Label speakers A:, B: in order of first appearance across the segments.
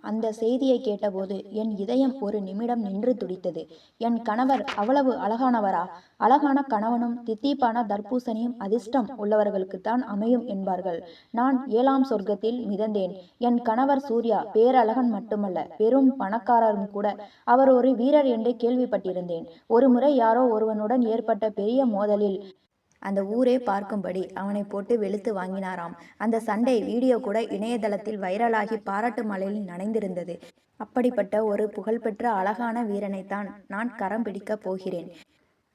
A: அந்த செய்தியை கேட்டபோது என் இதயம் ஒரு நிமிடம் நின்று துடித்தது. என் கணவர் அவ்வளவு அழகானவரா? அழகான கணவனும் தித்திப்பான தர்பூசணியும் அதிர்ஷ்டம் உள்ளவர்களுக்குத்தான் அமையும் என்பார்கள். நான் 7ஆம் சொர்க்கத்தில் மிதந்தேன். என் கணவர் சூர்யா பேரழகன் மட்டுமல்ல, பெரும் பணக்காரரும் கூட. அவர் ஒரு வீரர் என்று கேள்விப்பட்டிருந்தேன். ஒருமுறை யாரோ ஒருவனுடன் ஏற்பட்ட பெரிய மோதலில் அந்த ஊரே பார்க்கும்படி அவனை போட்டு வெளுத்து வாங்கினாராம். அந்த சண்டை வீடியோ கூட இணையதளத்தில் வைரலாகி பாராட்டு மழையில் நனைந்திருந்தது. அப்படிப்பட்ட ஒரு புகழ்பெற்ற அழகான வீரனைத்தான் நான் கரம் பிடிக்கப் போகிறேன்.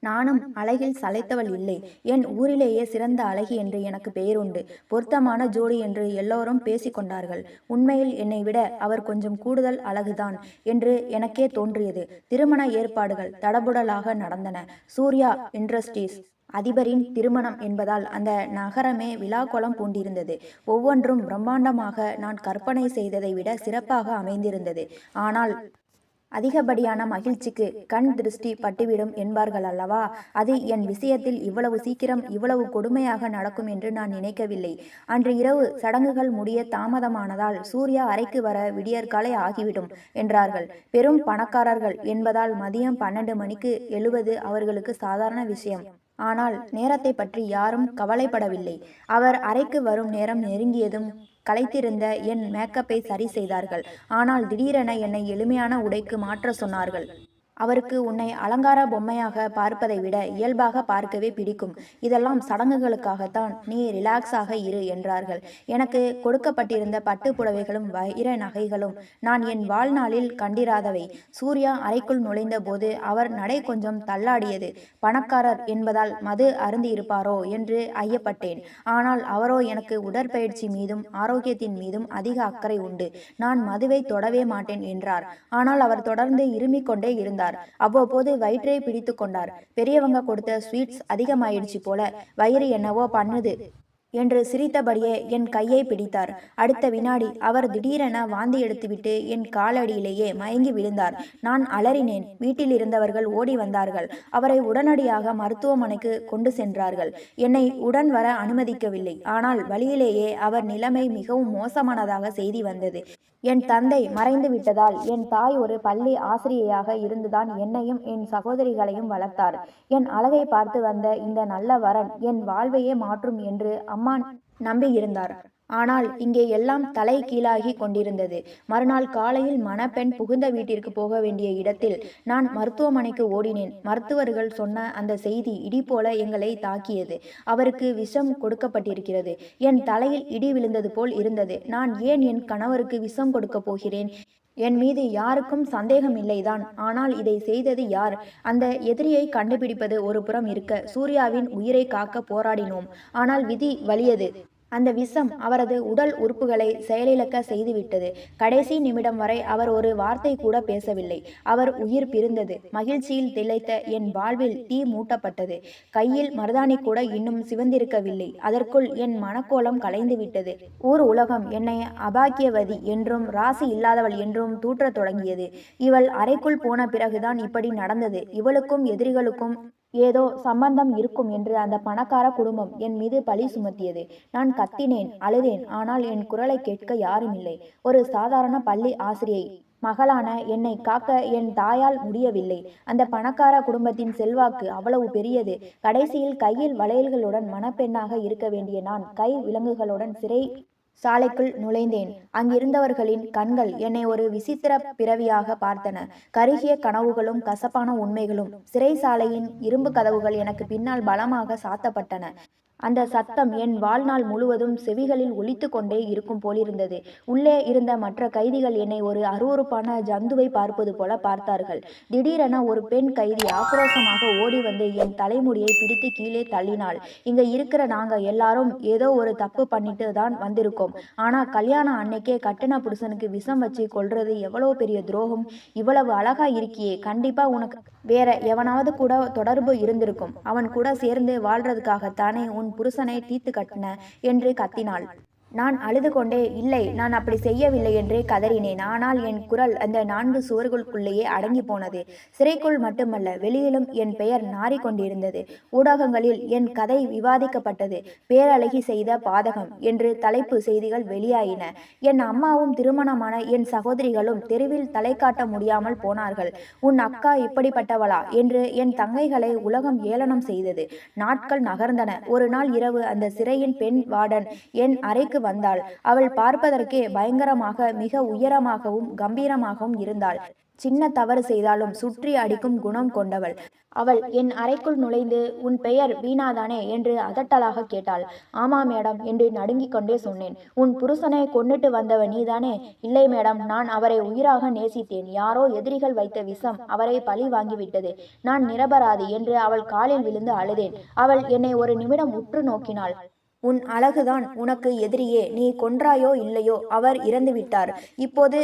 A: நானும் அழகில் சளைத்தவள் இல்லை. என் ஊரிலேயே சிறந்த அழகி என்று எனக்கு பெயருண்டு. பொருத்தமான ஜோடி என்று எல்லோரும் பேசிக்கொண்டார்கள். உண்மையில் என்னை விட அவர் கொஞ்சம் கூடுதல் அழகுதான் என்று எனக்கே தோன்றியது. திருமண ஏற்பாடுகள் தடபுடலாக நடந்தன. சூர்யா இண்டஸ்ட்ரீஸ் அதிபரின் திருமணம் என்பதால் அந்த நகரமே விழாக்கோலம் பூண்டிருந்தது. ஒவ்வொன்றும் பிரம்மாண்டமாக நான் கற்பனை செய்ததை விட சிறப்பாக அமைந்திருந்தது. ஆனால் அதிகப்படியான மகிழ்ச்சிக்கு கண் திருஷ்டி பட்டுவிடும் என்பார்கள் அல்லவா? அது என் விஷயத்தில் இவ்வளவு சீக்கிரம் இவ்வளவு கொடுமையாக நடக்கும் என்று நான் நினைக்கவில்லை. அன்று இரவு சடங்குகள் முடிய தாமதமானதால் சூர்யா அறைக்கு வர விடியற்காலை ஆகிவிடும் என்றார்கள். பெரும் பணக்காரர்கள் என்பதால் மதியம் 12 மணிக்கு எழுவது அவர்களுக்கு சாதாரண விஷயம். ஆனால் நேரத்தை பற்றி யாரும் கவலைப்படவில்லை. அவர் அறைக்கு வரும் நேரம் நெருங்கியதும் களைத்திருந்த என் மேக்கப்பை சரி செய்தார்கள். ஆனால் திடீரென என்னை எளிமையான உடைக்கு மாற்ற சொன்னார்கள். அவருக்கு உன்னை அலங்கார பொம்மையாக பார்ப்பதை விட இயல்பாக பார்க்கவே பிடிக்கும். இதெல்லாம் சடங்குகளுக்காகத்தான். நீ ரிலாக்ஸாக இரு என்றார்கள். எனக்கு கொடுக்கப்பட்டிருந்த பட்டு புடவைகளும் வைர நகைகளும் நான் என் வாழ்நாளில் கண்டிராதவை. சூர்யா அறைக்குள் நுழைந்த போது அவர் நடை கொஞ்சம் தள்ளாடியது. பணக்காரர் என்பதால் மது அருந்தியிருப்பாரோ என்று ஐயப்பட்டேன். ஆனால் அவரோ எனக்கு உடற்பயிற்சி மீதும் ஆரோக்கியத்தின் மீதும் அதிக அக்கறை உண்டு. நான் மதுவை தொடவே மாட்டேன் என்றார். ஆனால் அவர் தொடர்ந்து இருமிக் கொண்டே இருந்தார். அவ்வப்போது வயிற்றை பிடித்து கொண்டார். பெரியவங்க கொடுத்த ஸ்வீட்ஸ் அதிகமாயிடுச்சு போல, வயிறு என்னவோ பண்ணுது என்று சிரித்தபடியே என் கையை பிடித்தார். அடுத்த வினாடி அவர் திடீரென வாந்தி எடுத்துவிட்டு என் காலடியிலேயே மயங்கி விழுந்தார். நான் அலறினேன். வீட்டில் இருந்தவர்கள் ஓடி வந்தார்கள். அவரை உடனடியாக மருத்துவமனைக்கு கொண்டு சென்றார்கள். என்னை உடன் வர அனுமதிக்கவில்லை. ஆனால் வழியிலேயே அவர் நிலைமை மிகவும் மோசமானதாக செய்தி வந்தது. என் தந்தை மறைந்து விட்டதால் என் தாய் ஒரு பள்ளி ஆசிரியையாக இருந்துதான் என்னையும் என் சகோதரிகளையும் வளர்த்தார். என் அழகை பார்த்து வந்த இந்த நல்ல வரன் என் வாழ்வையே மாற்றும் என்று அம்மா நம்பியிருந்தார். ஆனால் இங்கே எல்லாம் தலை கீழாகி கொண்டிருந்தது. மறுநாள் காலையில் மணப்பெண் புகுந்த வீட்டிற்கு போக வேண்டிய இடத்தில் நான் மருத்துவமனைக்கு ஓடினேன். மருத்துவர்கள் சொன்ன அந்த செய்தி இடி போல எங்களை தாக்கியது. அவருக்கு விஷம் கொடுக்கப்பட்டிருக்கிறது. என் தலையில் இடி விழுந்தது போல் இருந்தது. நான் ஏன் என் கணவருக்கு விஷம் கொடுக்க போகிறேன்? என் மீது யாருக்கும் சந்தேகம் இல்லைதான். ஆனால் இதை செய்தது யார்? அந்த எதிரியை கண்டுபிடிப்பது ஒரு புறம் இருக்க, சூர்யாவின் உயிரை காக்க போராடினோம். ஆனால் விதி வலியது. அந்த விஷம் அவரது உடல் உறுப்புகளை செயலிழக்க செய்துவிட்டது. கடைசி நிமிடம் வரை அவர் ஒரு வார்த்தை கூட பேசவில்லை. அவர் உயிர் பிரிந்தது. மகிழ்ச்சியில் திளைத்த என் வாழ்வில் தீ மூட்டப்பட்டது. கையில் மருதாணி கூட இன்னும் சிவந்திருக்கவில்லை. அதற்குள் என் மனக்கோலம் கலைந்து விட்டது. ஊர் உலகம் என்னை அபாக்கியவதி என்றும் ராசி இல்லாதவள் என்றும் தூற்றத் தொடங்கியது. இவள் அறைக்குள் போன பிறகுதான் இப்படி நடந்தது. இவளுக்கும் எதிரிகளுக்கும் ஏதோ சம்பந்தம் இருக்கும் என்று அந்த பணக்கார குடும்பம் என் மீது பழி சுமத்தியது. நான் கத்தினேன், அழுதேன். ஆனால் என் குரலை கேட்க யாரும் இல்லை. ஒரு சாதாரண பள்ளி ஆசிரியை மகளான என்னை காக்க என் தாயால் முடியவில்லை. அந்த பணக்கார குடும்பத்தின் செல்வாக்கு அவ்வளவு பெரியது. கடைசியில் கையில் வளையல்களுடன் மணப்பெண்ணாக இருக்க வேண்டிய நான் கை விலங்குகளுடன் சிறை சாலைக்குள் நுழைந்தேன். அங்கிருந்தவர்களின் கண்கள் என்னை ஒரு விசித்திர பிறவியாக பார்த்தன. கருகிய கனவுகளும் கசப்பான உண்மைகளும். சிறைசாலையின் இரும்பு கதவுகள் எனக்கு பின்னால் பலமாக சாத்தப்பட்டன. அந்த சத்தம் என் வாழ்நாள் முழுவதும் செவிகளில் ஒலித்து கொண்டே இருக்கும் போலிருந்தது. உள்ளே இருந்த மற்ற கைதிகள் என்னை ஒரு அருவருப்பான ஜந்துவை பார்ப்பது போல பார்த்தார்கள். திடீரென ஒரு பெண் கைதி ஆக்ரோஷமாக ஓடி வந்து என் தலைமுடியை பிடித்து கீழே தள்ளினாள். இங்க இருக்கிற நாங்க எல்லாரும் ஏதோ ஒரு தப்பு பண்ணிட்டு தான் வந்திருக்கோம். ஆனா கல்யாணம் அன்னைக்கே கட்டின புருஷனுக்கு விஷம் வச்சு கொல்றது எவ்வளவு பெரிய துரோகம். இவ்வளவு அழகா இருக்கியே, கண்டிப்பா உனக்கு வேற எவனாவது கூட தொடர்பு இருந்திருக்கும். அவன் கூட சேர்ந்து வாழ்றதுக்காகத்தானே உன் புருஷனை தீர்த்து கட்டின என்று கத்தினாள். நான் அழுது கொண்டே இல்லை, நான் அப்படி செய்யவில்லை என்றே கதறினேன். ஆனால் என் குரல் அந்த 4 சுவர்களுக்குள்ளேயே அடங்கி போனது. சிறைக்குள் மட்டுமல்ல, வெளியிலும் என் பெயர் நாறிக் கொண்டிருந்தது. ஊடகங்களில் என் கதை விவாதிக்கப்பட்டது. பேரழகி செய்த பாதகம் என்று தலைப்பு செய்திகள் வெளியாயின. என் அம்மாவும் திருமணமான என் சகோதரிகளும் தெருவில் தலை காட்ட முடியாமல் போனார்கள். உன் அக்கா இப்படிப்பட்டவளா என்று என் தங்கைகளை உலகம் ஏளனம் செய்தது. நாட்கள் நகர்ந்தன. ஒரு நாள் இரவு அந்த சிறையின் பெண் வார்டன் என் அறைக்கு வந்தாள். அவள் பார்ப்பதற்கே பயங்கரமாக, மிக உயரமாகவும் கம்பீரமாகவும் இருந்தாள். சின்ன தவறு செய்தாலும் சுற்றி அடிக்கும் குணம் கொண்டவள். அவள் என் அறைக்குள் நுழைந்து, உன் பெயர் வீணாதானே என்று அதட்டலாக கேட்டாள். ஆமா மேடம் என்று நடுங்கிக் கொண்டே சொன்னேன். உன் புருஷனை கொன்னுட்டு வந்தவ நீதானே? இல்லை மேடம், நான் அவரை உயிராக நேசித்தேன். யாரோ எதிரிகள் வைத்த விஷம் அவரை பழி வாங்கிவிட்டது. நான் நிரபராதி என்று அவள் காலில் விழுந்து அழுதேன். அவள் என்னை ஒரு நிமிடம் உற்று நோக்கினாள். உன் அழகுதான் உனக்கு எதிரியே. நீ கொன்றாயோ இல்லையோ, அவர் இறந்துவிட்டார். இப்போது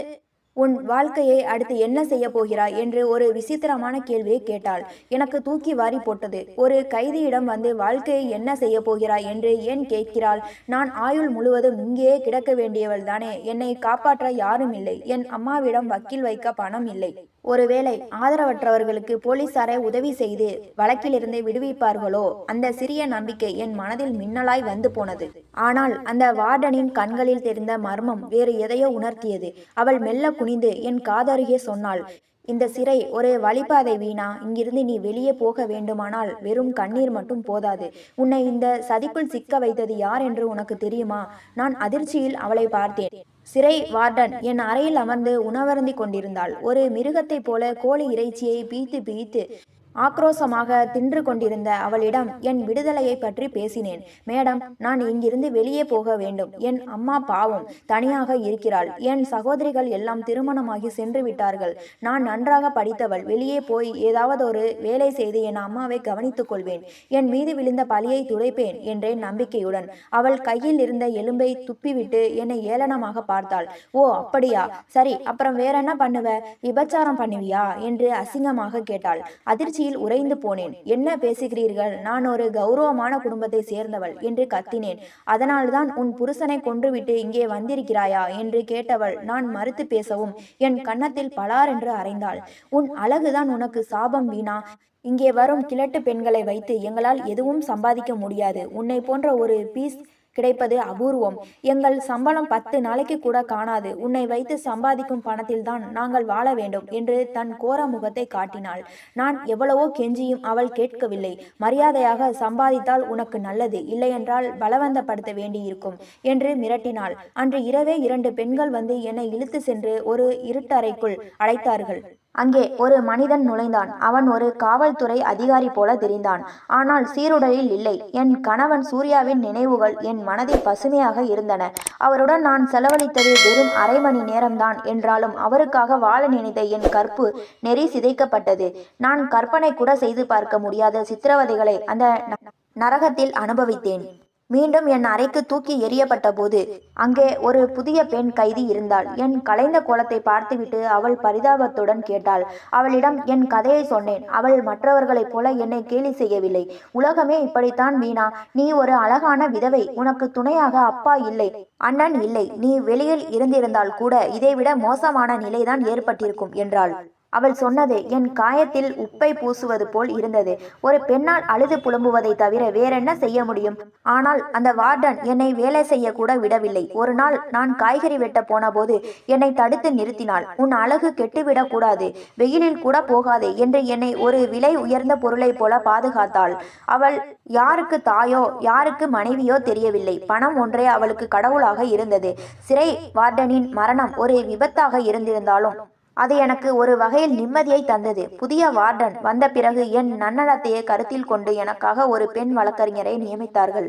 A: உன் வாழ்க்கையை அடுத்து என்ன செய்ய போகிறாய் என்று ஒரு விசித்திரமான கேள்வியை கேட்டாள். எனக்கு தூக்கி வாரி போட்டது. ஒரு கைதியிடம் வந்து வாழ்க்கையை என்ன செய்ய போகிறாய் என்று ஏன் கேட்கிறாள்? நான் ஆயுள் முழுவதும் இங்கேயே கிடக்க வேண்டியவள் தானே. என்னை காப்பாற்ற யாரும் இல்லை. என் அம்மாவிடம் வக்கீல் வைக்க பணம் இல்லை. ஒருவேளை ஆதரவற்றவர்களுக்கு போலீசாரை உதவி செய்து வழக்கிலிருந்து விடுவிப்பார்களோ? அந்த சிறிய நம்பிக்கை என் மனதில் மின்னலாய் வந்து போனது. ஆனால் அந்த வார்டனின் கண்களில் தெரிந்த மர்மம் வேறு எதையோ உணர்த்தியது. அவள் மெல்ல குனிந்து என் காதருகே சொன்னாள். இந்த சிறை ஒரு வழிபாதை வீணா. இங்கிருந்து நீ வெளியே போக வேண்டுமானால் வெறும் கண்ணீர் மட்டும் போதாது. உன்னை இந்த சதிக்குள் சிக்க வைத்தது யார் என்று உனக்கு தெரியுமா? நான் அதிர்ச்சியில் அவளை பார்த்தேன். சிறை வார்டன் என் அறையில் அமர்ந்து உணவருந்தி கொண்டிருந்தாள். ஒரு மிருகத்தைப் போல கோழி இறைச்சியை பீய்த்து பீய்த்து ஆக்ரோசமாக தின்று கொண்டிருந்த அவளிடம் என் விடுதலையை பற்றி பேசினேன். மேடம், நான் இங்கிருந்து வெளியே போக வேண்டும். என் அம்மா பாவம், தனியாக இருக்கிறாள். என் சகோதரிகள் எல்லாம் திருமணமாகி சென்று விட்டார்கள். நான் நன்றாக படித்தவள். வெளியே போய் ஏதாவது ஒரு வேலை செய்து என் அம்மாவை கவனித்துக் கொள்வேன். என் மீது விழுந்த பழியை துடைப்பேன் என்றேன் நம்பிக்கையுடன். அவள் கையில் இருந்த எலும்பை துப்பிவிட்டு என்னை ஏளனமாக பார்த்தாள். ஓ அப்படியா, சரி, அப்புறம் வேற என்ன பண்ணுவ? விபச்சாரம் பண்ணுவியா என்று அசிங்கமாக கேட்டாள். அதிர்ச்சியில் உறைந்து போனேன். என்ன பேசுகிறீர்கள்? நான் ஒரு கௌரவமான குடும்பத்தை சேர்ந்தவள் என்று கத்தினேன். அதனால்தான் உன் புருஷனை கொன்றுவிட்டு இங்கே வந்திருக்கிறாயா என்று கேட்டவள் நான் மறுத்து பேசவும் என் கன்னத்தில் பலார் என்று அறைந்தாள். உன் அழகுதான் உனக்கு சாபம் வீணா. இங்கே வரும் கிழட்டு பெண்களை வைத்து எங்களால் எதுவும் சம்பாதிக்க முடியாது. உன்னை போன்ற ஒரு பீஸ் கிடைப்பது அபூர்வம். எங்கள் சம்பளம் 10 நாளைக்கு கூட காணாது. உன்னை வைத்து சம்பாதிக்கும் பணத்தில்தான் நாங்கள் வாழ வேண்டும் என்று தன் கோர முகத்தை காட்டினாள். நான் எவ்வளவோ கெஞ்சியும் அவள் கேட்கவில்லை. மரியாதையாக சம்பாதித்தால் உனக்கு நல்லது, இல்லையென்றால் பலவந்தப்படுத்த வேண்டியிருக்கும் என்று மிரட்டினாள். அன்று இரவே 2 பெண்கள் வந்து என்னை இழுத்து சென்று ஒரு இருட்டறைக்குள் அழைத்தார்கள். அங்கே ஒரு மனிதன் நுழைந்தான். அவன் ஒரு காவல்துறை அதிகாரி போல தெரிந்தான். ஆனால் சீருடையில் இல்லை. என் கணவன் சூர்யாவின் நினைவுகள் என் மனதில் பசுமையாக இருந்தன. அவருடன் நான் செலவழித்தது வெறும் அரை மணி நேரம்தான் என்றாலும் அவருக்காக வாழ நினைத்த என் கற்பு நெறி சிதைக்கப்பட்டது. நான் கற்பனை கூட செய்து பார்க்க முடியாத சித்திரவதைகளை அந்த நரகத்தில் அனுபவித்தேன். மீண்டும் என் அறைக்கு தூக்கி எறியப்பட்ட போது அங்கே ஒரு புதிய பெண் கைதி இருந்தாள். என் கலைந்த கோலத்தை பார்த்துவிட்டு அவள் பரிதாபத்துடன் கேட்டாள். அவளிடம் என் கதையை சொன்னேன். அவள் மற்றவர்களைப் போல என்னை கேலி செய்யவில்லை. உலகமே இப்படித்தான் வீணா. நீ ஒரு அழகான விதவை. உனக்கு துணையாக அப்பா இல்லை, அண்ணன் இல்லை. நீ வெளியில் இருந்திருந்தால் கூட இதைவிட மோசமான நிலைதான் ஏற்பட்டிருக்கும் என்றாள். அவள் சொன்னது என் காயத்தில் உப்பை பூசுவது போல் இருந்தது. ஒரு பெண்ணால் அழுது புலம்புவதை தவிர வேறென்ன செய்ய முடியும்? ஆனால் அந்த வார்டன் என்னை வேலை செய்ய கூட விடவில்லை. ஒரு நாள் நான் காய்கறி வெட்ட போன போது என்னை தடுத்து நிறுத்தினாள். உன் அழகு கெட்டுவிடக் கூடாது, வெயிலில் கூட போகாதே என்று என்னை ஒரு விலை உயர்ந்த பொருளை போல பாதுகாத்தாள். அவள் யாருக்கு தாயோ யாருக்கு மனைவியோ தெரியவில்லை. பணம் ஒன்றே அவளுக்கு கடவுளாக இருந்தது. சிறை வார்டனின் மரணம் ஒரு விபத்தாக இருந்திருந்தாலும் அது எனக்கு ஒரு வகையில் நிம்மதியை தந்தது. புதிய வார்டன் வந்த பிறகு என் நன்னடத்தையை கருத்தில் கொண்டு எனக்காக ஒரு பெண் வழக்கறிஞரை நியமித்தார்கள்.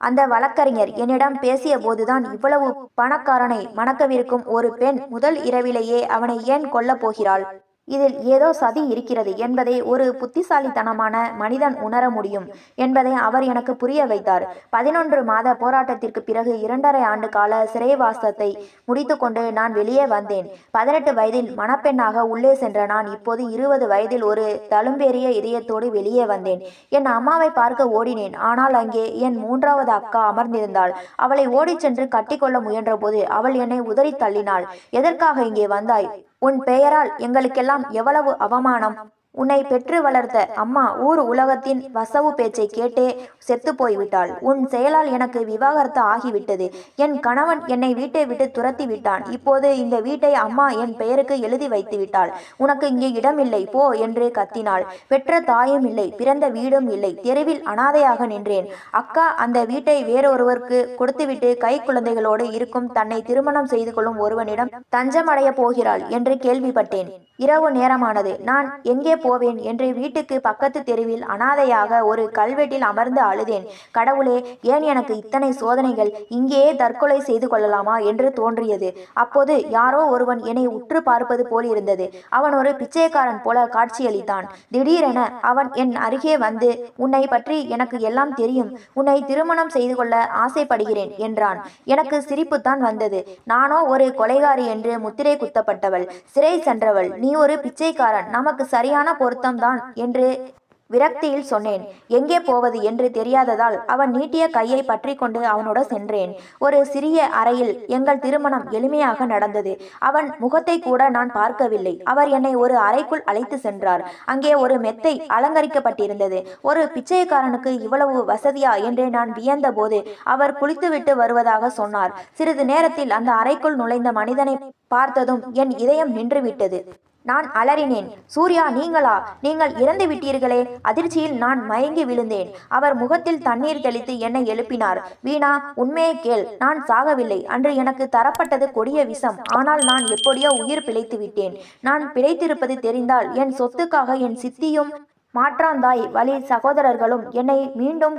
A: அந்த வழக்கறிஞர் என்னிடம் பேசிய போதுதான் இவ்வளவு பணக்காரனை மணக்கவிருக்கும் ஒரு பெண் முதல் இரவிலேயே அவனை ஏன் கொல்ல போகிறாள் இதில் ஏதோ சதி இருக்கிறது என்பதை ஒரு புத்திசாலித்தனமான மனிதன் உணர முடியும் என்பதை அவர் எனக்கு புரிய வைத்தார். 11 மாத போராட்டத்திற்கு பிறகு 2½ ஆண்டு கால சிறைவாசத்தை முடித்துக்கொண்டு நான் வெளியே வந்தேன். 18 வயதில் மணப்பெண்ணாக உள்ளே சென்ற நான் இப்போது 20 வயதில் ஒரு தழும்பேறிய இதயத்தோடு வெளியே வந்தேன். என் அம்மாவை பார்க்க ஓடினேன். ஆனால் அங்கே என் 3வது அக்கா அமர்ந்திருந்தாள். அவளை ஓடிச் சென்று கட்டிக்கொள்ள முயன்றபோது அவள் என்னை உதறி தள்ளினாள். எதற்காக இங்கே வந்தாய்? உன் பெயரால் எங்களுக்கெல்லாம் எவ்வளவு அவமானம்! உன்னை பெற்று வளர்த்த அம்மா ஊர் உலகத்தின் வசவு பேச்சை கேட்டே செத்து போய்விட்டாள். உன் செயலால் எனக்கு விவாகரத்து ஆகிவிட்டது. என் கணவன் என்னை வீட்டை விட்டு துரத்தி விட்டான். இப்போது இந்த வீட்டை அம்மா என் பெயருக்கு எழுதி வைத்து விட்டாள். உனக்கு இங்கே இடமில்லை, போ என்று கத்தினாள். பெற்ற தாயும் இல்லை, பிறந்த வீடும் இல்லை. தெருவில் அனாதையாக நின்றேன். அக்கா அந்த வீட்டை வேறொருவருக்கு கொடுத்துவிட்டு கை குழந்தைகளோடு இருக்கும் தன்னை திருமணம் செய்து கொள்ளும் ஒருவனிடம் தஞ்சமடைய போகிறாள் என்று கேள்விப்பட்டேன். இரவு நேரமானது. நான் எங்கே போவேன் என்று வீட்டுக்கு பக்கத்து தெருவில் அனாதையாக ஒரு கல்வெட்டில் அமர்ந்து அழுதேன். கடவுளே, ஏன் எனக்கு இத்தனை சோதனைகள்? இங்கேயே தற்கொலை செய்து கொள்ளலாமா என்று தோன்றியது. அப்போது யாரோ ஒருவன் என்னை உற்று பார்ப்பது போல் இருந்தது. அவன் ஒரு பிச்சைக்காரன் போல காட்சியளித்தான். திடீரென அவன் என் அருகே வந்து, உன்னை பற்றி எனக்கு எல்லாம் தெரியும். உன்னை திருமணம் செய்து கொள்ள ஆசைப்படுகிறேன் என்றான். எனக்கு சிரிப்புத்தான் வந்தது. நானோ ஒரு கொலைகாரி என்று முத்திரை குத்தப்பட்டவள், சிறை சென்றவள். நீ ஒரு பிச்சைக்காரன், நமக்கு சரியான பொருத்தம்தான் என்று விரக்தியில் சொன்னேன். எங்கே போவது என்று தெரியாததால் அவன் நீட்டிய கையை பற்றி கொண்டு அவனோட சென்றேன். ஒரு சிறிய அறையில் எங்கள் திருமணம் எளிமையாக நடந்தது. அவன் முகத்தை கூட நான் பார்க்கவில்லை. அவர் என்னை ஒரு அறைக்குள் அழைத்து சென்றார். அங்கே ஒரு மெத்தை அலங்கரிக்கப்பட்டிருந்தது. ஒரு பிச்சைக்காரனுக்கு இவ்வளவு வசதியா என்று நான் வியந்த போது அவர் குளித்துவிட்டு வருவதாக சொன்னார். சிறிது நேரத்தில் அந்த அறைக்குள் நுழைந்த மனிதனை பார்த்ததும் என் இதயம் நின்றுவிட்டது. நான் அலறினேன். சூர்யா, நீங்களா? நீங்கள் இறந்து விட்டீர்களே! அதிர்ச்சியில் நான் மயங்கி விழுந்தேன். அவர் முகத்தில் தண்ணீர் தெளித்து என்னை எழுப்பினார். வீணா, உண்மையை கேள். நான் சாகவில்லை. அன்று எனக்கு தரப்பட்டது கொடிய விஷம். ஆனால் நான் எப்படியோ உயிர் பிழைத்து விட்டேன். நான் பிழைத்திருப்பது தெரிந்தால் என் சொத்துக்காக என் சித்தியும் மாற்றாந்தாய் வழி சகோதரர்களும் என்னை மீண்டும்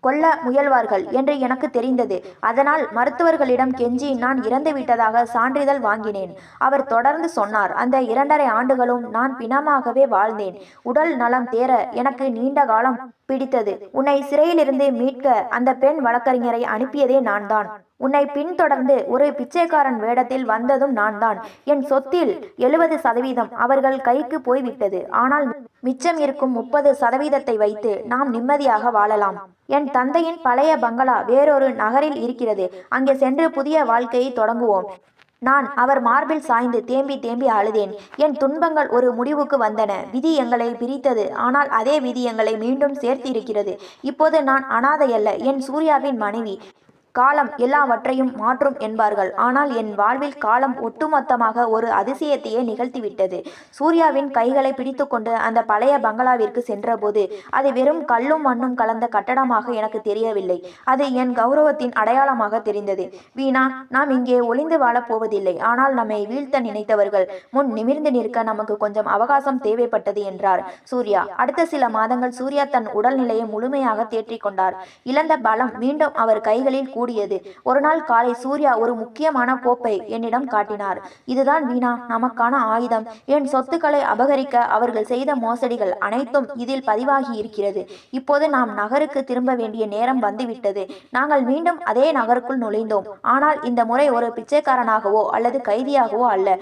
A: கொல்ல முயல்வார்கள் என்று எனக்கு தெரிந்தது. அதனால் மருத்துவர்களிடம் கெஞ்சி நான் இறந்துவிட்டதாக சான்றிதழ் வாங்கினேன். அவர் தொடர்ந்து சொன்னார். அந்த 2½ ஆண்டுகளும் நான் பிணமாகவே வாழ்ந்தேன். உடல் நலம் தேர எனக்கு நீண்ட காலம் பிடித்தது. உன்னை சிறையிலிருந்து மீட்க அந்த பெண் வழக்கறிஞரை அனுப்பியதே நான்தான். உன்னை பின்தொடர்ந்து ஒரு பிச்சைக்காரன் வேடத்தில் வந்ததும் நான்தான். என் சொத்தில் 70% அவர்கள் கைக்கு போய்விட்டது. ஆனால் மிச்சம் இருக்கும் 30% வைத்து நாம் நிம்மதியாக வாழலாம். என் தந்தையின் பழைய பங்களா வேறொரு நகரில் இருக்கிறது. அங்கே சென்று புதிய வாழ்க்கையை தொடங்குவோம். நான் அவர் மார்பில் சாய்ந்து தேம்பி தேம்பி அழுதேன். என் துன்பங்கள் ஒரு முடிவுக்கு வந்தன. விதி எங்களை பிரித்தது. ஆனால் அதே விதி எங்களை மீண்டும் சேர்த்திருக்கிறது. இப்போது நான் அனாதையல்ல, என் சூர்யாவின் மனைவி. காலம் எல்லாவற்றையும் மாற்றும் என்பார்கள். ஆனால் என் வாழ்வில் காலம் ஒட்டுமொத்தமாக ஒரு அதிசயத்தையே நிகழ்த்திவிட்டது. சூர்யாவின் கைகளை பிடித்துக்கொண்டு அந்த பழைய பங்களாவிற்கு சென்றபோது அது வெறும் கல்லும் மண்ணும் கலந்த கட்டடமாக எனக்கு தெரியவில்லை. அது என் கௌரவத்தின் அடையாளமாக தெரிந்தது. வீணா, நாம் இங்கே ஒளிந்து வாழப் போவதில்லை. ஆனால் நம்மை வீழ்த்த நினைத்தவர்கள் முன் நிமிர்ந்து நிற்க நமக்கு கொஞ்சம் அவகாசம் தேவைப்பட்டது என்றார் சூர்யா. அடுத்த சில மாதங்கள் சூர்யா தன் உடல்நிலையை முழுமையாக தேற்றிக் கொண்டார். இழந்த பலம் மீண்டும் அவர் கைகளில் கூடியது. ஒரு நாள் காலை சூர்யா ஒரு முக்கியமான கோப்பை என்னிடம் காட்டினார். இதுதான் வீணா, நமக்கான ஆயுதம். என் சொத்துக்களை அபகரிக்க அவர்கள் செய்த மோசடிகள் அனைத்தும் இதில் பதிவாகி இருக்கிறது. இப்போது நாம் நகருக்கு திரும்ப வேண்டிய நேரம் வந்துவிட்டது. நாங்கள் மீண்டும் அதே நகருக்குள் நுழைந்தோம். ஆனால் இந்த முறை ஒரு பிச்சைக்காரனாகவோ அல்லது கைதியாகவோ அல்ல.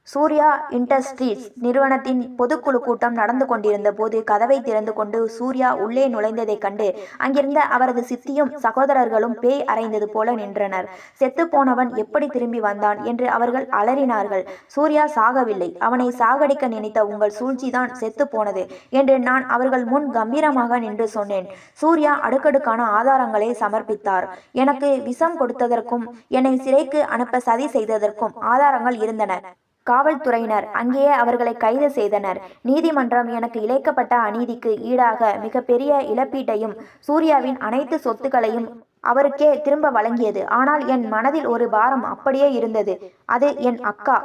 A: சூர்யா இண்டஸ்ட்ரீஸ் நிறுவனத்தின் பொதுக்குழு கூட்டம் நடந்து கொண்டிருந்த போது கதவை திறந்து கொண்டு சூர்யா உள்ளே நுழைந்ததைக் கண்டு அங்கிருந்த அவரது சித்தியும் சகோதரர்களும் பேய் அறைந்தது போல நின்றனர். செத்து போனவன் எப்படி திரும்பி வந்தான் என்று அவர்கள் அலறினார்கள். சூர்யா சாகவில்லை, அவனை சாகடிக்க நினைத்த உங்கள் சூழ்ச்சிதான் செத்து போனது என்று நான் அவர்கள் முன் கம்பீரமாக நின்று சொன்னேன். சூர்யா அடுக்கடுக்கான ஆதாரங்களை சமர்ப்பித்தார். எனக்கு விஷம் கொடுத்ததற்கும் என்னை சிறைக்கு அனுப்ப சதி செய்ததற்கும் ஆதாரங்கள் இருந்தன. காவல்துறையினர் அங்கேயே அவர்களை கைது செய்தனர். நீதிமன்றம் எனக்கு இழைக்கப்பட்ட அநீதிக்கு ஈடாக மிகப்பெரிய இழப்பீட்டையும் சூர்யாவின் அனைத்து சொத்துக்களையும் அவருக்கே திரும்ப வழங்கியது. ஆனால் என் மனதில் ஒரு பாரம் அப்படியே இருந்தது. அது என் அக்கா.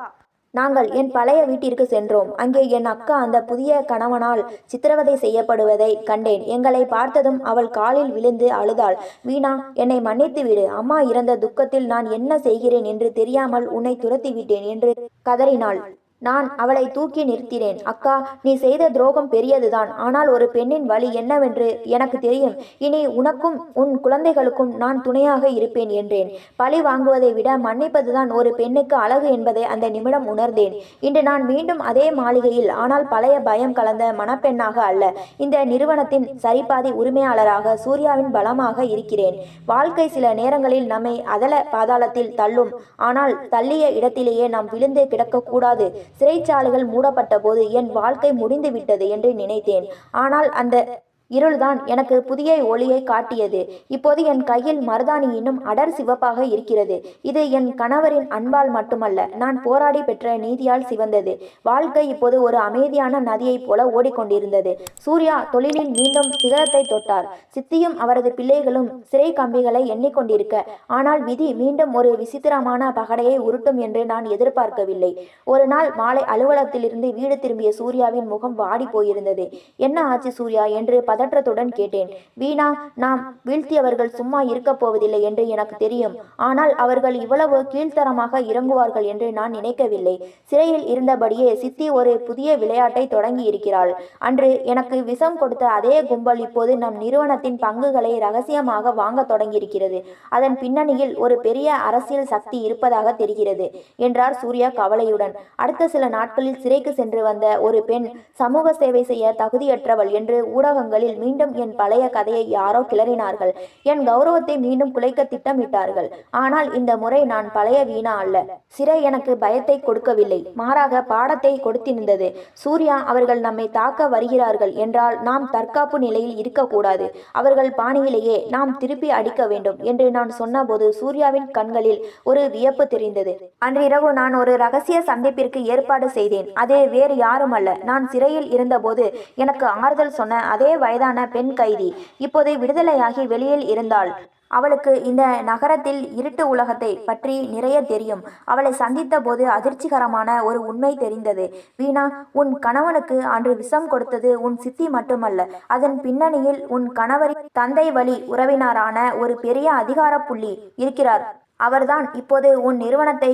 A: நாங்கள் என் பழைய வீட்டிற்கு சென்றோம். அங்கே என் அக்கா அந்த புதிய கணவனால் சித்திரவதை செய்யப்படுவதை கண்டேன். எங்களை பார்த்ததும் அவள் காலில் விழுந்து அழுதாள். வீணா, என்னை மன்னித்து விடு. அம்மா இறந்த துக்கத்தில் நான் என்ன செய்கிறேன் என்று தெரியாமல் உன்னை துரத்தி விட்டேன் என்று கதறினாள். நான் அவளை தூக்கி நிறுத்தினேன். அக்கா, நீ செய்த துரோகம் பெரியதுதான். ஆனால் ஒரு பெண்ணின் வலி என்னவென்று எனக்கு தெரியும். இனி உனக்கும் உன் குழந்தைகளுக்கும் நான் துணையாக இருப்பேன் என்றேன். பழி வாங்குவதை விட மன்னிப்பதுதான் ஒரு பெண்ணுக்கு அழகு என்பதை அந்த நிமிடம் உணர்ந்தேன். இன்று நான் மீண்டும் அதே மாளிகையில், ஆனால் பழைய பயம் கலந்த மணப்பெண்ணாக அல்ல, இந்த நிறுவனத்தின் சரிபாதி உரிமையாளராக சூர்யாவின் பலமாக இருக்கிறேன். வாழ்க்கை சில நேரங்களில் நம்மை அதல பாதாளத்தில் தள்ளும். ஆனால் தள்ளிய இடத்திலேயே நாம் விழுந்து கிடக்கக்கூடாது. சிறைச்சாலைகள் மூடப்பட்ட போது என் வாழ்க்கை முடிந்து விட்டது என்று நினைத்தேன். ஆனால் அந்த இருள்தான் எனக்கு புதிய ஒளியை காட்டியது. இப்போது என் கையில் மருதாணி இன்னும் அடர் சிவப்பாக இருக்கிறது. இது என் கணவரின் அன்பால் மட்டுமல்ல, நான் போராடி பெற்ற நீதியால் சிவந்தது. வாழ்க்கை இப்போது ஒரு அமைதியான நதியைப் போல ஓடிக்கொண்டிருந்தது. சூர்யா தொழிலில் மீண்டும் சிகரத்தை தொட்டார். சித்தியும் அவரது பிள்ளைகளும் சிறை கம்பிகளை எண்ணிக்கொண்டிருக்க, ஆனால் விதி மீண்டும் ஒரு விசித்திரமான பகடையை உருட்டும் என்று நான் எதிர்பார்க்கவில்லை. ஒரு நாள் மாலை அலுவலகத்திலிருந்து வீடு திரும்பிய சூர்யாவின் முகம் வாடி போயிருந்தது. என்ன ஆச்சு சூர்யா என்று பதற்றத்துடன் கேட்டேன். வீணா, நாம் வீழ்த்தியவர்கள் சும்மா இருக்கப் போவதில்லை என்று எனக்கு தெரியும். ஆனால் அவர்கள் இவ்வளவு கீழ்த்தரமாக இறங்குவார்கள் என்று நான் நினைக்கவில்லை. சிறையில் இருந்தபடியே சித்தி ஒரு புதிய விளையாட்டை தொடங்கி இருக்கிறாள். அன்று எனக்கு விஷம் கொடுத்த அதே கும்பல் இப்போது நம் நிறுவனத்தின் பங்குகளை ரகசியமாக வாங்க தொடங்கியிருக்கிறது. அதன் பின்னணியில் ஒரு பெரிய அரசியல் சக்தி இருப்பதாக தெரிகிறது என்றார் சூர்யா கவலையுடன். அடுத்த சில நாட்களில் சிறைக்கு சென்று வந்த ஒரு பெண் சமூக சேவை செய்ய தகுதியற்றவள் என்று ஊடகங்களில் மீண்டும் என் பழைய கதையை யாரோ கிளறினார்கள். என் கௌரவத்தை மீண்டும் குலைக்க திட்டமிட்டார்கள். ஆனால் இந்த முறை நான் பழைய வீணா அல்ல. சிறை எனக்கு பயத்தை கொடுக்கவில்லை, மாறாக பாடத்தை கொடுத்திருந்தது. சூர்யா, அவர்கள் நம்மை தாக்க வருகிறார்கள் என்றால் நாம் தற்காப்பு நிலையில் இருக்கக்கூடாது. அவர்கள் பாணியிலேயே நாம் திருப்பி அடிக்க வேண்டும் என்று நான் சொன்னபோது சூர்யாவின் கண்களில் ஒரு வியப்பு தெரிந்தது. அன்றிரவு நான் ஒரு ரகசிய சந்திப்பிற்கு ஏற்பாடு செய்தேன். அது வேறு யாரும் அல்ல, நான் சிறையில் இருந்தபோது எனக்கு ஆறுதல் சொன்ன அதே வயதான பெண் கைதி. இப்போது விடுதலையாகி வெளியில் இருந்தாள். அவளுக்கு இந்த நகரத்தில் இருட்டு உலகத்தை பற்றி நிறைய தெரியும். அவளை சந்தித்த போது அதிர்ச்சிகரமான ஒரு உண்மை தெரிந்தது. வீணா, உன் கணவனுக்கு அன்று விஷம் கொடுத்தது உன் சித்தி மட்டுமல்ல. அதன் பின்னணியில் உன் கணவரின் தந்தை வழி உறவினரான ஒரு பெரிய அதிகார புள்ளி இருக்கிறார். அவர்தான் இப்போது உன் நிறுவனத்தை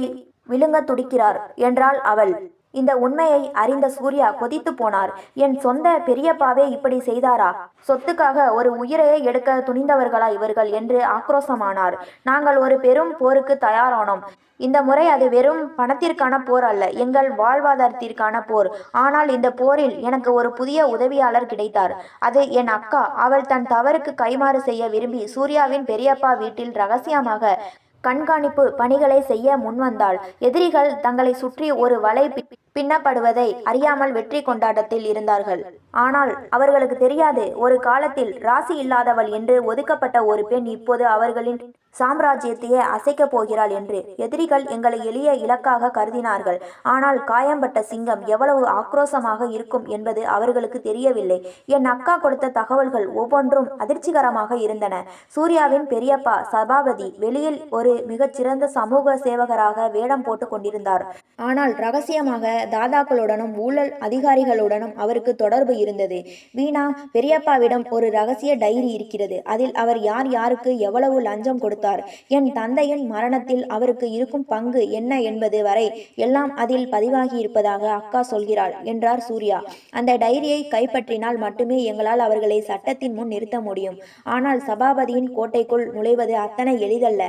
A: விழுங்க துடிக்கிறார் என்றாள் அவள். இந்த உண்மையை அறிந்த சூர்யா கொதித்து போனார். என் சொந்த பெரியப்பாவே இப்படி செய்தாரா? சொத்துக்காக ஒரு உயிரையே எடுக்க துணிந்தவர்களா இவர்கள் என்று ஆக்ரோசமானார். நாங்கள் ஒரு பெரும் போருக்கு தயாரானோம். இந்த முறை அது வெறும் பணத்திற்கான போர் அல்ல, எங்கள் வாழ்வாதாரத்திற்கான போர். ஆனால் இந்த போரில் எனக்கு ஒரு புதிய உதவியாளர் கிடைத்தார். அது என் அக்கா. அவள் தன் தவறுக்கு கைமாறு செய்ய விரும்பி சூர்யாவின் பெரியப்பா வீட்டில் ரகசியமாக கண்காணிப்பு பணிகளை செய்ய முன்வந்தாள். எதிரிகள் தங்களை சுற்றி ஒரு வலை பின்னப்படுவதை அறியாமல் வெற்றி கொண்டாட்டத்தில் இருந்தார்கள். ஆனால் அவர்களுக்கு தெரியாது, ஒரு காலத்தில் ராசி இல்லாதவள் என்று ஒதுக்கப்பட்ட ஒரு பெண் இப்போது அவர்களின் சாம்ராஜ்யத்தையே அசைக்கப் போகிறாள் என்று. எதிரிகள் எங்களை எளிய இலக்காக கருதினார்கள். ஆனால் காயம்பட்ட சிங்கம் எவ்வளவு ஆக்ரோசமாக இருக்கும் என்பது அவர்களுக்கு தெரியவில்லை. என் அக்கா கொடுத்த தகவல்கள் ஒவ்வொன்றும் அதிர்ச்சிகரமாக இருந்தன. சூர்யாவின் பெரியப்பா சபாபதி வெளியில் ஒரு மிகச்சிறந்த சமூக சேவகராக வேடம் போட்டு கொண்டிருந்தார். ஆனால் ரகசியமாக தாதாக்களுடனும் ஊழல் அதிகாரிகளுடனும் அவருக்கு தொடர்பு இருந்தது. வீணா, பெரியப்பாவிடம் ஒரு ரகசிய டைரி இருக்கிறது. அதில் அவர் யார் யாருக்கு எவ்வளவு லஞ்சம் கொடுத்தார், என் தந்தையின் மரணத்தில் அவருக்கு இருக்கும் பங்கு என்ன என்பது வரை எல்லாம் அதில் பதிவாகி இருப்பதாக அக்கா சொல்கிறாள் என்றார் சூர்யா. அந்த டைரியை கைப்பற்றினால் மட்டுமே எங்களால் அவர்களை சட்டத்தின் முன் நிறுத்த முடியும். ஆனால் சபாபதியின் கோட்டைக்குள் நுழைவது அத்தனை எளிதல்ல.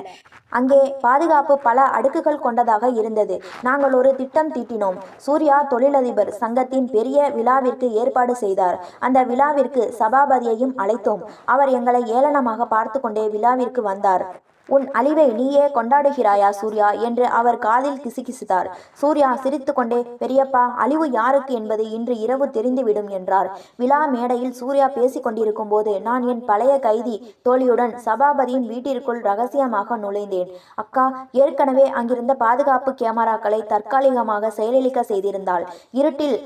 A: அங்கே பாதுகாப்பு பல அடுக்குகள் கொண்டதாக இருந்தது. நாங்கள் ஒரு திட்டம் தீட்டினோம். சூர்யா தொழிலதிபர் சங்கத்தின் பெரிய விழாவிற்கு ஏற்பாடு செய்தார். அந்த விழாவிற்கு சபாபதியையும் அழைத்தோம். அவர் எங்களை ஏளனமாக பார்த்து கொண்டே விழாவிற்கு வந்தார். உன் அழிவை நீயே கொண்டாடுகிறாயா சூர்யா என்று அவர் காதில் கிசுகிசுத்தார். சூர்யா சிரித்து கொண்டே, பெரியப்பா, அழிவு யாருக்கு என்பது இன்று இரவு தெரிந்துவிடும் என்றார். விழா மேடையில் சூர்யா பேசிக் கொண்டிருக்கும் போது நான் என் பழைய கைதி தோழியுடன் சபாபதியின் வீட்டிற்குள் ரகசியமாக நுழைந்தேன். அக்கா ஏற்கனவே அங்கிருந்த பாதுகாப்பு கேமராக்களை தற்காலிகமாக செயலிழக்க செய்திருந்தாள். இருட்டில்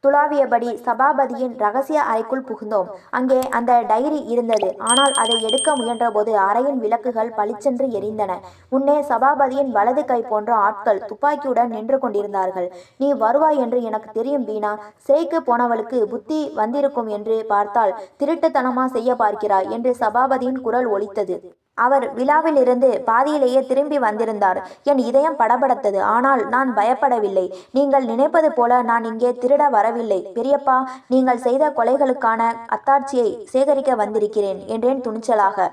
A: துளாவியபடி சபாபதியின் ரகசிய அறைக்குள் புகுந்தோம். அங்கே அந்த டைரி இருந்தது. ஆனால் அதை எடுக்க முயன்றபோது அறையின் விளக்குகள் பளிச்சென்று எரிந்தன. முன்னே சபாபதியின் வலது கை போன்ற ஆட்கள் துப்பாக்கியுடன் நின்று கொண்டிருந்தார்கள். நீ வருவாய் என்று எனக்கு தெரியும் வீணா. சிறைக்கு போனவளுக்கு புத்தி வந்திருக்கும் என்று பார்த்தால் திருட்டுத்தனமா செய்ய பார்க்கிறாய் என்று சபாபதியின் குரல் ஒலித்தது. அவர் விழாவிலிருந்து பாதியிலேயே திரும்பி வந்திருந்தார். என் இதயம் படபடத்தது. ஆனால் நான் பயப்படவில்லை. நீங்கள் நினைப்பது போல நான் இங்கே திருட வரவில்லை பெரியப்பா. நீங்கள் செய்த கொலைகளுக்கான அத்தாட்சியை சேகரிக்க வந்திருக்கிறேன் என்றேன் துணிச்சலாக.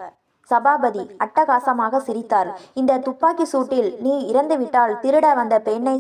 A: சபாபதி அட்டகாசமாக சிரித்தார். இந்த துப்பாக்கி சூட்டில் நீ இறந்துவிட்டால் திருட வந்த பெண்ணை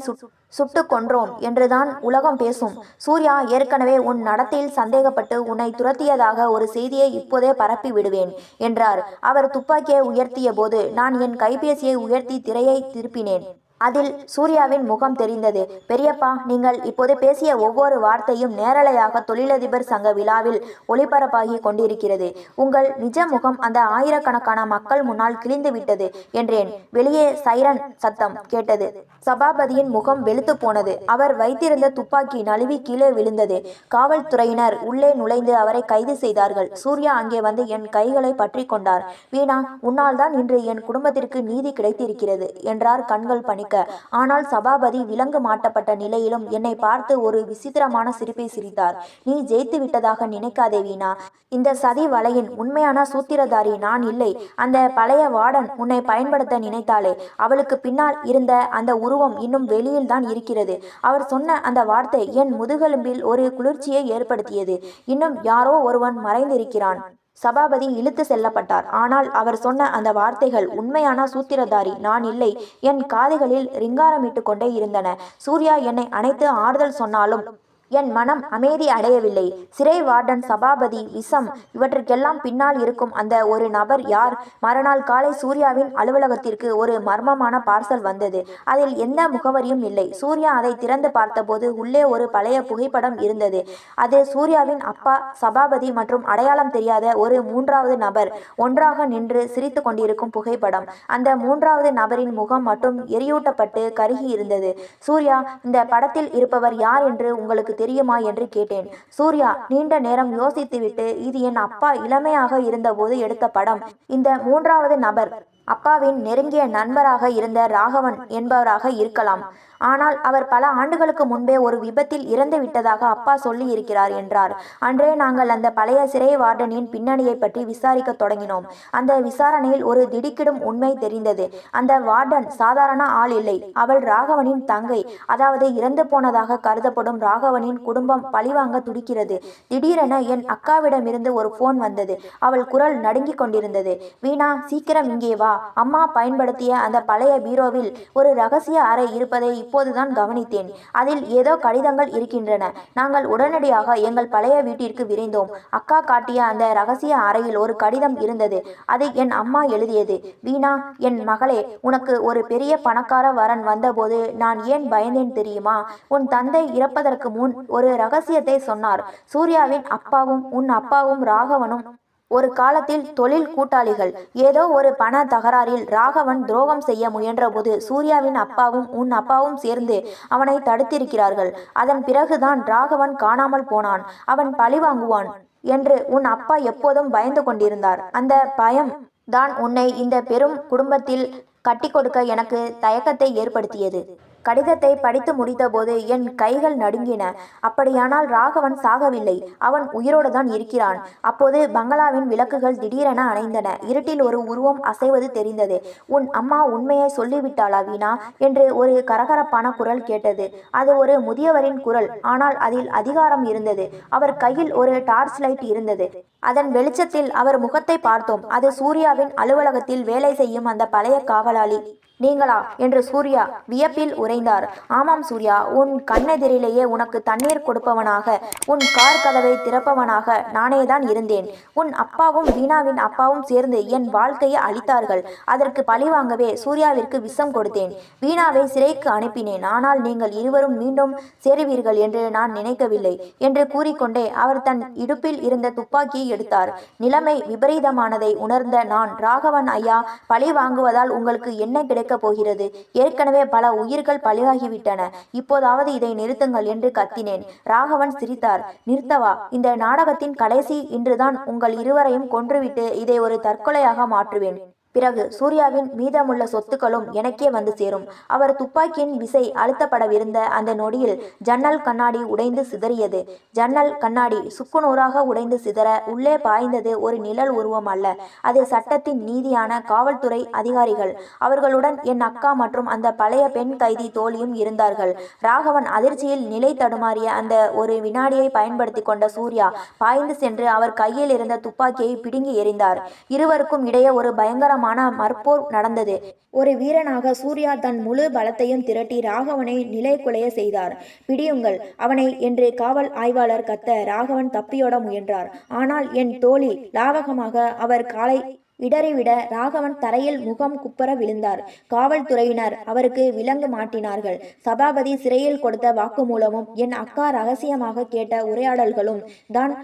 A: சுட்டு கொன்றோம் என்றுதான் உலகம் பேசும். சூர்யா, ஏற்கனவே உன் நடத்தையில் சந்தேகப்பட்டு உன்னை துரத்தியதாக ஒரு செய்தியை இப்போதே பரப்பி விடுவேன் என்றார். அவர் துப்பாக்கியை உயர்த்திய போது நான் என் கைபேசியை உயர்த்தி திரையை திருப்பினேன். அதில் சூர்யாவின் முகம் தெரிந்தது. பெரியப்பா, நீங்கள் இப்போது பேசிய ஒவ்வொரு வார்த்தையும் நேரலையாக தொழிலதிபர் சங்க விழாவில் ஒளிபரப்பாகி கொண்டிருக்கிறது. உங்கள் நிஜ முகம் அந்த ஆயிரக்கணக்கான மக்கள் முன்னால் கிழிந்து விட்டது என்றேன். வெளியே சைரன் சத்தம் கேட்டது. சபாபதியின் முகம் வெளுத்து போனது. அவர் வைத்திருந்த துப்பாக்கி நழுவி கீழே விழுந்தது. காவல்துறையினர் உள்ளே நுழைந்து அவரை கைது செய்தார்கள். சூர்யா அங்கே வந்து என் கைகளை பற்றி கொண்டார். வீணா, உன்னால் தான் இன்று என் குடும்பத்திற்கு நீதி கிடைத்திருக்கிறது என்றார் கண்கள் பணிக்க. ஆனால் சபாபதி விலங்கு மாட்டப்பட்ட நிலையிலும் என்னை பார்த்து ஒரு விசித்திரமான சிரிப்பை சிரித்தார். நீ ஜெயித்து விட்டதாக நினைக்காதே வீணா. இந்த சதி வலையின் உண்மையான சூத்திரதாரி நான் இல்லை. அந்த பழைய வார்டன் உன்னை பயன்படுத்த நினைத்தாளே, அவளுக்கு பின்னால் இருந்த அந்த உருவம் இன்னும் வெளியில் தான் இருக்கிறது. அவர் சொன்ன அந்த வார்த்தை என் முதுகெலும்பில் ஒரு குளிர்ச்சியை ஏற்படுத்தியது. இன்னும் யாரோ ஒருவன் மறைந்திருக்கிறான். சபாபதி இழுத்து செல்லப்பட்டார். ஆனால் அவர் சொன்ன அந்த வார்த்தைகள் உண்மையான சூத்திரதாரி நான் இல்லை என் காதுகளில் ரிங்காரமிட்டு கொண்டே இருந்தன. சூர்யா என்னை அணைத்து ஆறுதல் சொன்னாலும் என் மனம் அமைதி அடையவில்லை. சிறை வார்டன், சபாபதி, விஷம், இவற்றுக்கெல்லாம் பின்னால் இருக்கும் அந்த ஒரு நபர் யார்? மறுநாள் காலை சூர்யாவின் அலுவலகத்திற்கு ஒரு மர்மமான பார்சல் வந்தது. அதில் எந்த முகவரியும் இல்லை. சூர்யா அதை திறந்து பார்த்தபோது உள்ளே ஒரு பழைய புகைப்படம் இருந்தது. அது சூர்யாவின் அப்பா, சபாபதி மற்றும் அடையாளம் தெரியாத ஒரு மூன்றாவது நபர் ஒன்றாக நின்று சிரித்து கொண்டிருக்கும் புகைப்படம். அந்த மூன்றாவது நபரின் முகம் மட்டும் எரியூட்டப்பட்டு கருகி இருந்தது. சூர்யா, இந்த படத்தில் இருப்பவர் யார் என்று உங்களுக்கு தெரியுமா என்று கேட்டேன். சூர்யா நீண்ட நேரம் யோசித்துவிட்டு, இது என் அப்பா இளமையாக இருந்தபோது எடுத்த படம். இந்த மூன்றாவது நபர் அப்பாவின் நெருங்கிய நண்பராக இருந்த ராகவன் என்பவராக இருக்கலாம். ஆனால் அவர் பல ஆண்டுகளுக்கு முன்பே ஒரு விபத்தில் இறந்து விட்டதாக அப்பா சொல்லி இருக்கிறார் என்றார். அன்றே நாங்கள் அந்த பழைய சிறை வார்டனின் பின்னணியை பற்றி விசாரிக்க தொடங்கினோம். அந்த விசாரணையில் ஒரு திடுக்கிடும் உண்மை தெரிந்தது. அந்த வார்டன் சாதாரண ஆள் இல்லை. அவள் ராகவனின் தங்கை. அதாவது இறந்து போனதாக கருதப்படும் ராகவனின் குடும்பம் பழிவாங்க துடிக்கிறது. திடீரென என் அக்காவிடமிருந்து ஒரு போன் வந்தது. அவள் குரல் நடுங்கிக் கொண்டிருந்தது. வீணா, சீக்கிரம் இங்கே வா. அம்மா பயன்படுத்திய அந்த பழைய பீரோவில் ஒரு ரகசிய அறை இருப்பதை இப்போதுதான் கவனித்தேன். அதில் ஏதோ கடிதங்கள் இருக்கின்றன. நாங்கள் உடனடியாக எங்கள் பழைய வீட்டிற்கு விரைந்தோம். அக்கா காட்டிய அந்த ரகசிய அறையில் ஒரு கடிதம் இருந்தது. அது என் அம்மா எழுதியது. வீணா, என் மகளே, உனக்கு ஒரு பெரிய பணக்கார வரன் வந்தபோது நான் ஏன் பயந்தேன் தெரியுமா? உன் தந்தை இறப்பதற்கு முன் ஒரு ரகசியத்தை சொன்னார். சூர்யாவின் அப்பாவும் உன் அப்பாவும் ராகவனும் ஒரு காலத்தில் தொழில் கூட்டாளிகள். ஏதோ ஒரு பண தகராறில் ராகவன் துரோகம் செய்ய முயன்றபோது சூர்யாவின் அப்பாவும் உன் அப்பாவும் சேர்ந்து அவனை தடுத்திருக்கிறார்கள். அதன் பிறகுதான் ராகவன் காணாமல் போனான். அவன் பழி வாங்குவான் என்று உன் அப்பா எப்போதும் பயந்து கொண்டிருந்தார். அந்த பயம் தான் உன்னை இந்த பெரும் குடும்பத்தில் கட்டி கொடுக்க எனக்கு தயக்கத்தை ஏற்படுத்தியது. கடிதத்தை படித்து முடித்தபோது என் கைகள் நடுங்கின. அப்படியானால் ராகவன் சாகவில்லை, அவன் உயிரோடு தான் இருக்கிறான். அப்போது பங்களாவின் விளக்குகள் திடீரென அணைந்தன. இருட்டில் ஒரு உருவம் அசைவது தெரிந்தது. உன் அம்மா உண்மையை சொல்லிவிட்டாளா வீணா என்று ஒரு கரகரப்பான குரல் கேட்டது. அது ஒரு முதியவரின் குரல். ஆனால் அதில் அதிகாரம் இருந்தது. அவர் கையில் ஒரு டார்ச் லைட் இருந்தது. அதன் வெளிச்சத்தில் அவர் முகத்தை பார்த்தோம். அது சூர்யாவின் அலுவலகத்தில் வேலை செய்யும் அந்த பழைய காவலாளி. நீங்களா என்று சூர்யா வியப்பில் உறைந்தார். ஆமாம் சூர்யா, உன் கண்ணெதிரிலேயே உனக்கு தண்ணீர் கொடுப்பவனாக, உன் கார் கதவை திறப்பவனாக நானே தான் இருந்தேன். உன் அப்பாவும் வீணாவின் அப்பாவும் சேர்ந்து என் வாழ்க்கையை அழித்தார்கள். அதற்கு பழிவாங்கவே சூர்யாவிற்கு விஷம் கொடுத்தேன். வீணாவை சிறைக்கு அனுப்பினேன். ஆனால் நீங்கள் இருவரும் மீண்டும் சேருவீர்கள் என்று நான் நினைக்கவில்லை என்று கூறிக்கொண்டே அவர் தன் இடுப்பில் இருந்த துப்பாக்கியை எடுத்தார். நிலைமை விபரீதமானதை உணர்ந்த நான், ராகவன் ஐயா, பழி வாங்குவதால் உங்களுக்கு என்ன கிடைக்க போகிறது? ஏற்கனவே பல உயிர்கள் பலியாகிவிட்டன. இப்போதாவது இதை நிறுத்துங்கள் என்று கத்தினேன். ராகவன் சிரித்தார். நிறுத்தவா? இந்த நாடகத்தின் கடைசி இன்றுதான் உங்கள் இருவரையும் கொன்றுவிட்டு இதை ஒரு தற்கொலையாக மாற்றுவேன். பிறகு சூர்யாவின் மீதமுள்ள சொத்துக்களும் எனக்கே வந்து சேரும். அவர் துப்பாக்கியின் விசை அழுத்தப்படவிருந்த அந்த நொடியில் ஜன்னல் கண்ணாடி உடைந்து சிதறியது. ஜன்னல் கண்ணாடி சுக்குநூறாக உடைந்து சிதற உள்ளே பாய்ந்தது ஒரு நிழல் உருவம் அல்ல, அது சட்டத்தின் நீதியான காவல்துறை அதிகாரிகள். அவர்களுடன் என் அக்கா மற்றும் அந்த பழைய பெண் கைதி தோழியும் இருந்தார்கள். ராகவன் அதிர்ச்சியில் நிலை தடுமாறிய அந்த ஒரு வினாடியை பயன்படுத்தி கொண்ட சூர்யா பாய்ந்து சென்று அவர் கையில் இருந்த துப்பாக்கியை பிடுங்கி எறிந்தார். இருவருக்கும் இடையே ஒரு பயங்கரமான மற்போர் நடந்தது. ஒரு வீரனாக சூர்யா தன் முழு பலத்தையும் திரட்டி ராகவனை நிலைகுலைய செய்தார். பிடியுங்கள் அவனை என்று காவல் ஆய்வாளர் கத்த ராகவன் தப்பியோட முயன்றார். ஆனால் என் தோழி லாவகமாக அவர் காலை இடறிவிட ராகவன் தரையில் முகம் குப்பர விழுந்தார். காவல்துறையினர் அவருக்கு விலங்கு மாட்டினார்கள். சபாபதி சிறையில் கொடுத்த வாக்குமூலமும் என் அக்கா ரகசியமாக கேட்ட உரையாடல்களும் தான்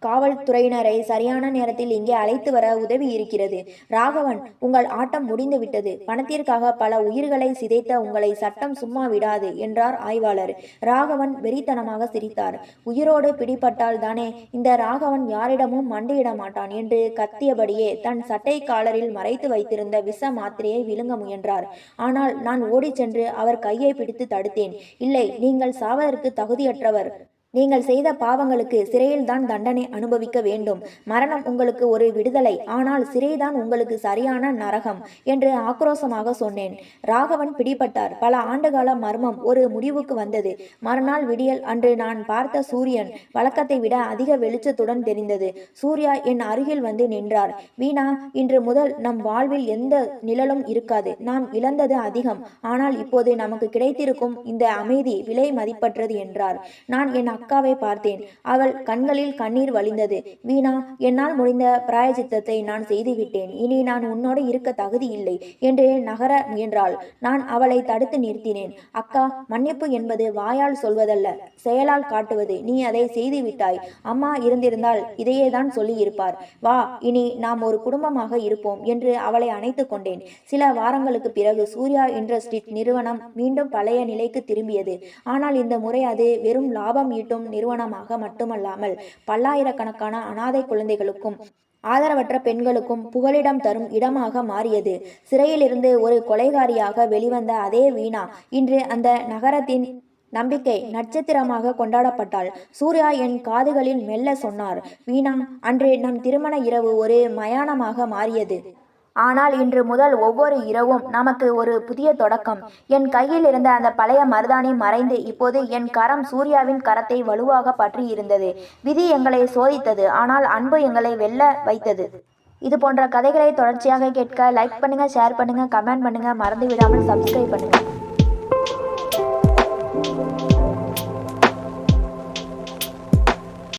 A: காவல்துறையினரை சரியான நேரத்தில் இங்கே அழைத்து வர உதவி இருக்கிறது. ராகவன், உங்கள் ஆட்டம் முடிந்துவிட்டது. பணத்திற்காக பல உயிர்களை சிதைத்த உங்களை சட்டம் சும்மா விடாது என்றார் ஆய்வாளர். ராகவன் வெறித்தனமாக சிரித்தார். உயிரோடு பிடிபட்டால் தானே இந்த ராகவன் யாரிடமும் மண்டியிட மாட்டான் என்று கத்தியபடியே தன் சட்டை காலரில் மறைத்து வைத்திருந்த விஷ மாத்திரையை விழுங்க முயன்றார். ஆனால் நான் ஓடிச் சென்று அவர் கையை பிடித்து தடுத்தேன். இல்லை, நீங்கள் சாவதற்கு தகுதியற்றவர். நீங்கள் செய்த பாவங்களுக்கு சிறையில்தான் தண்டனை அனுபவிக்க வேண்டும். மரணம் உங்களுக்கு ஒரு விடுதலை, ஆனால் சிறைதான் உங்களுக்கு சரியான நரகம் என்று ஆக்ரோஷமாக சொன்னேன். ராகவன் பிடிபட்டார். பல ஆண்டுகால மர்மம் ஒரு முடிவுக்கு வந்தது. மறுநாள் விடியல் அன்று நான் பார்த்த சூரியன் வழக்கத்தை விட அதிக வெளிச்சத்துடன் தெரிந்தது. சூர்யா என் அருகில் வந்து நின்றார். வீணா, இன்று முதல் நம் வாழ்வில் எந்த நிழலும் இருக்காது. நாம் இழந்தது அதிகம், ஆனால் இப்போது நமக்கு கிடைத்திருக்கும் இந்த அமைதி விலை மதிப்பற்றது என்றார். நான் என் அக்காவை பார்த்தேன். அவள் கண்களில் கண்ணீர் வழிந்தது. வீணா, என்னால் முடிந்த பிராயச்சித்தத்தை நான் செய்துவிட்டேன். இனி நான் உன்னோடு இருக்க தகுதி இல்லை என்று நகர முயன்றாள். நான் அவளை தடுத்து நிறுத்தினேன். அக்கா, மன்னிப்பு என்பது வாயால் சொல்வதல்ல, செயலால் காட்டுவது. நீ அதை செய்து விட்டாய். அம்மா இருந்திருந்தால் இதையே தான் சொல்லி இருப்பார். வா, இனி நாம் ஒரு குடும்பமாக இருப்போம் என்று அவளை அணைத்து கொண்டேன். சில வாரங்களுக்கு பிறகு சூர்யா இண்டஸ்ட்ரீஸ் நிறுவனம் மீண்டும் பழைய நிலைக்கு திரும்பியது. ஆனால் இந்த முறை அது வெறும் லாபம் ஈட்டும் நிறுவனமாக மட்டுமல்லாமல் பல்லாயிரக்கணக்கான அனாதை குழந்தைகளுக்கும் ஆதரவற்ற பெண்களுக்கும் புகலிடம் தரும் இடமாக மாறியது. சிறையிலிருந்து ஒரு கொலைகாரியாக வெளிவந்த அதே வீணா இன்று அந்த நகரத்தின் நம்பிக்கை நட்சத்திரமாக கொண்டாடப்பட்டாள். சூர்யா என் காதுகளில் மெல்ல சொன்னார். வீணா, அன்று நம் திருமண இரவு ஒரு மயானமாக மாறியது. ஆனால் இன்று முதல் ஒவ்வொரு இரவும் நமக்கு ஒரு புதிய தொடக்கம். என் கையில் இருந்த அந்த பழைய மருதாணி மறைந்து இப்போது என் கரம் சூர்யாவின் கரத்தை வலுவாக பற்றி இருந்தது. விதி எங்களை சோதித்தது, ஆனால் அன்பு எங்களை வெல்ல வைத்தது. இது போன்ற கதைகளை தொடர்ச்சியாக கேட்க லைக் பண்ணுங்க, ஷேர் பண்ணுங்க, கமெண்ட் பண்ணுங்க, மறந்து விடாமல் சப்ஸ்கிரைப் பண்ணுங்க.